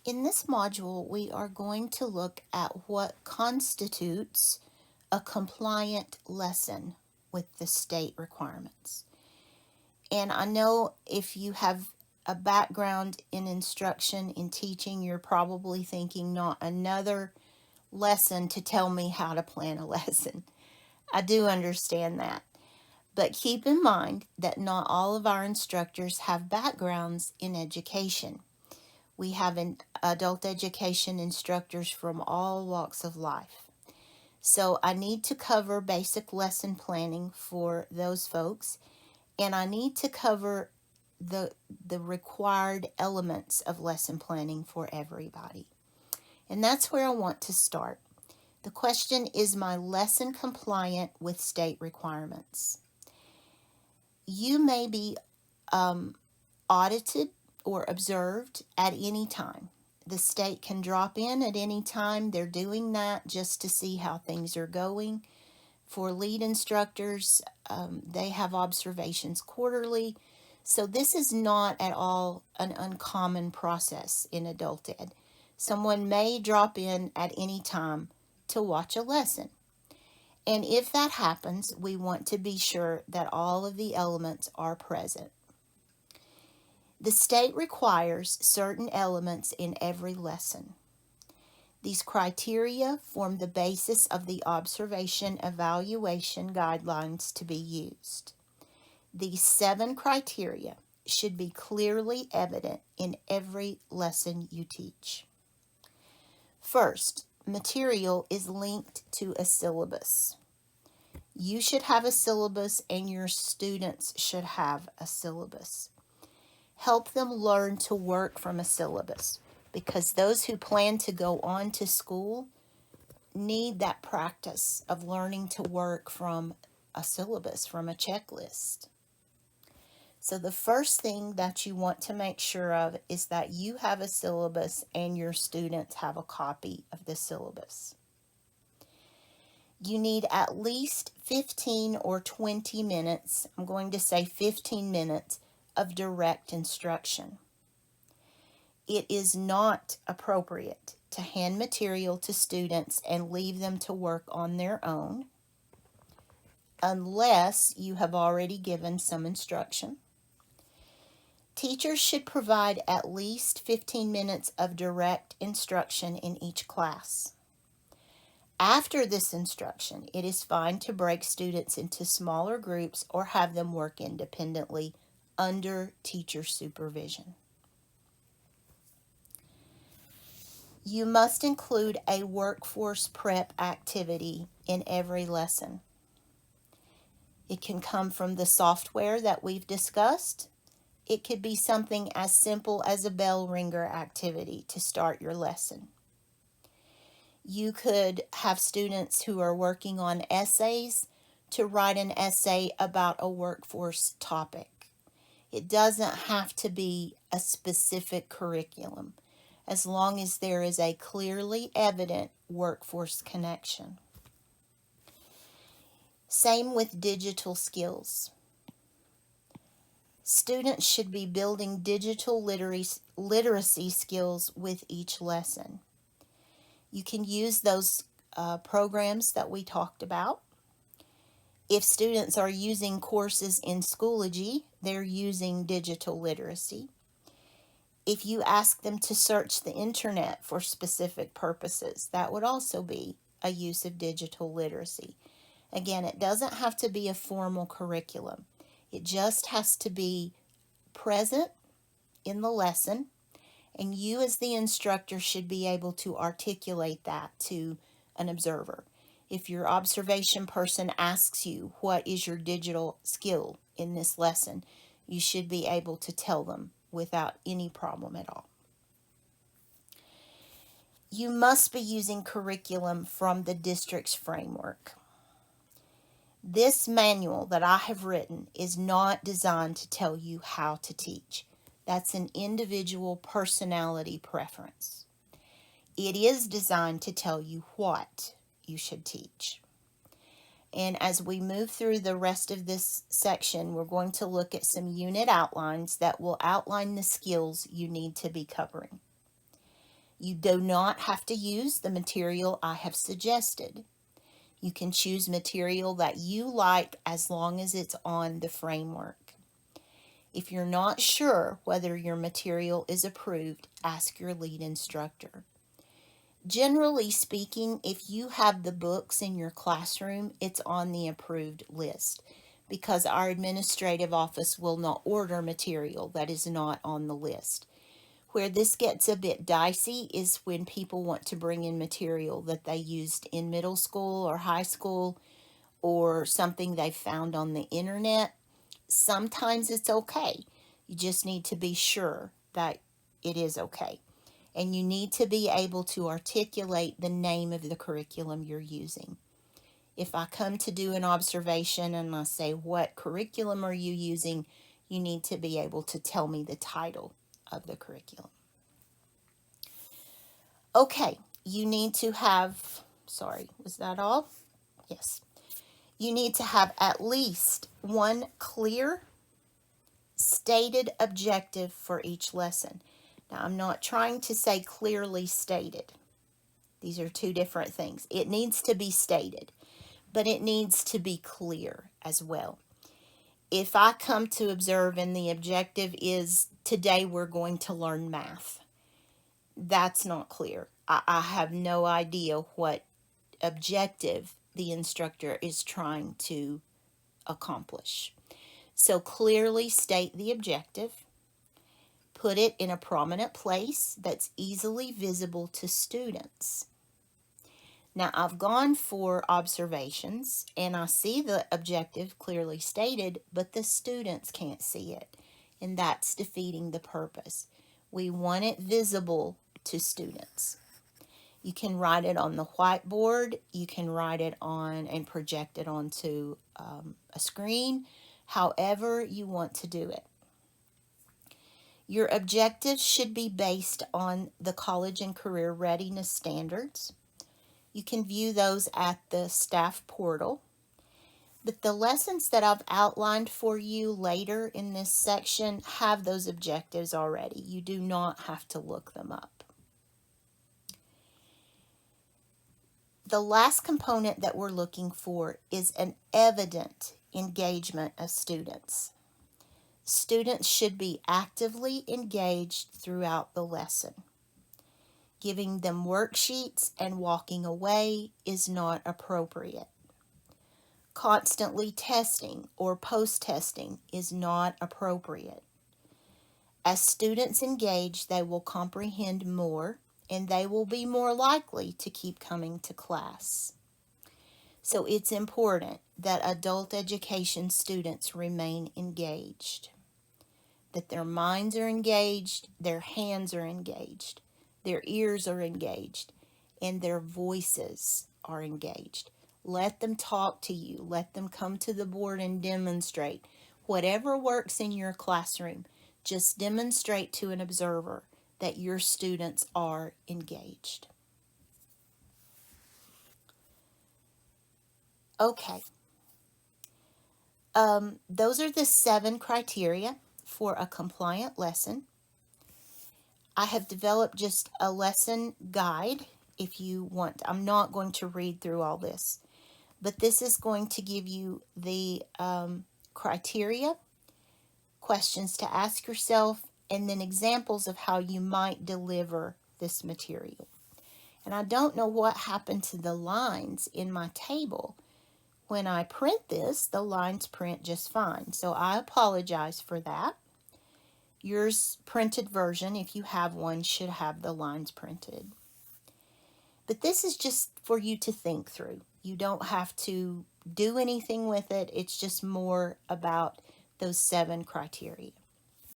In this module, we are going to look at what constitutes a compliant lesson with the state requirements. And I know if you have a background in instruction, in teaching, you're probably thinking, not another lesson to tell me how to plan a lesson. I do understand that. But keep in mind that not all of our instructors have backgrounds in education. We have adult education instructors from all walks of life. So I need to cover basic lesson planning for those folks, and I need to cover the required elements of lesson planning for everybody. And that's where I want to start. The question, is my lesson compliant with state requirements? You may be audited or observed at any time. The state can drop in at any time. They're doing that just to see how things are going. For lead instructors, they have observations quarterly. So this is not at all an uncommon process in adult ed. Someone may drop in at any time to watch a lesson. And if that happens, we want to be sure that all of the elements are present. The state requires certain elements in every lesson. These criteria form the basis of the observation evaluation guidelines to be used. These 7 criteria should be clearly evident in every lesson you teach. First, material is linked to a syllabus. You should have a syllabus and your students should have a syllabus. Help them learn to work from a syllabus, because those who plan to go on to school need that practice of learning to work from a syllabus, from a checklist. So the first thing that you want to make sure of is that you have a syllabus and your students have a copy of the syllabus. You need at least 15 or 20 minutes, I'm going to say 15 minutes, of direct instruction. It is not appropriate to hand material to students and leave them to work on their own unless you have already given some instruction. Teachers should provide at least 15 minutes of direct instruction in each class. After this instruction, it is fine to break students into smaller groups or have them work independently under teacher supervision. You must include a workforce prep activity in every lesson. It can come from the software that we've discussed. It could be something as simple as a bell ringer activity to start your lesson. You could have students who are working on essays to write an essay about a workforce topic. It doesn't have to be a specific curriculum, as long as there is a clearly evident workforce connection. Same with digital skills. Students should be building digital literacy skills with each lesson. You can use those programs that we talked about. If students are using courses in Schoology, they're using digital literacy. If you ask them to search the internet for specific purposes, that would also be a use of digital literacy. Again, it doesn't have to be a formal curriculum. It just has to be present in the lesson, and you as the instructor should be able to articulate that to an observer. If your observation person asks you, what is your digital skill in this lesson, you should be able to tell them without any problem at all. You must be using curriculum from the district's framework. This manual that I have written is not designed to tell you how to teach. That's an individual personality preference. It is designed to tell you what you should teach. And as we move through the rest of this section, we're going to look at some unit outlines that will outline the skills you need to be covering. You do not have to use the material I have suggested. You can choose material that you like as long as it's on the framework. If you're not sure whether your material is approved, ask your lead instructor. Generally speaking, if you have the books in your classroom, it's on the approved list because our administrative office will not order material that is not on the list. Where this gets a bit dicey is when people want to bring in material that they used in middle school or high school or something they found on the internet. Sometimes it's okay. You just need to be sure that it is okay. And you need to be able to articulate the name of the curriculum you're using. If I come to do an observation and I say, what curriculum are you using? You need to be able to tell me the title of the curriculum. Okay, you need to have, sorry, was that all? Yes. You need to have at least one clear, stated objective for each lesson. Now, I'm not trying to say clearly stated. These are two different things. It needs to be stated, but it needs to be clear as well. If I come to observe and the objective is today we're going to learn math, that's not clear. I have no idea what objective the instructor is trying to accomplish. So clearly state the objective. Put it in a prominent place that's easily visible to students. Now, I've gone for observations and I see the objective clearly stated, but the students can't see it. And that's defeating the purpose. We want it visible to students. You can write it on the whiteboard. You can write it on and project it onto a screen, however you want to do it. Your objectives should be based on the college and career readiness standards. You can view those at the staff portal. But the lessons that I've outlined for you later in this section have those objectives already. You do not have to look them up. The last component that we're looking for is an evident engagement of students. Students should be actively engaged throughout the lesson. Giving them worksheets and walking away is not appropriate. Constantly testing or post-testing is not appropriate. As students engage, they will comprehend more and they will be more likely to keep coming to class. So it's important that adult education students remain engaged, that their minds are engaged, their hands are engaged, their ears are engaged, and their voices are engaged. Let them talk to you. Let them come to the board and demonstrate. Whatever works in your classroom, just demonstrate to an observer that your students are engaged. Okay. Those are the 7 criteria for a compliant lesson. I have developed just a lesson guide if you want. I'm not going to read through all this, but this is going to give you the criteria, questions to ask yourself, and then examples of how you might deliver this material. And I don't know what happened to the lines in my table. When I print this, the lines print just fine. So I apologize for that. Yours printed version, if you have one, should have the lines printed. But this is just for you to think through. You don't have to do anything with it. It's just more about those 7 criteria.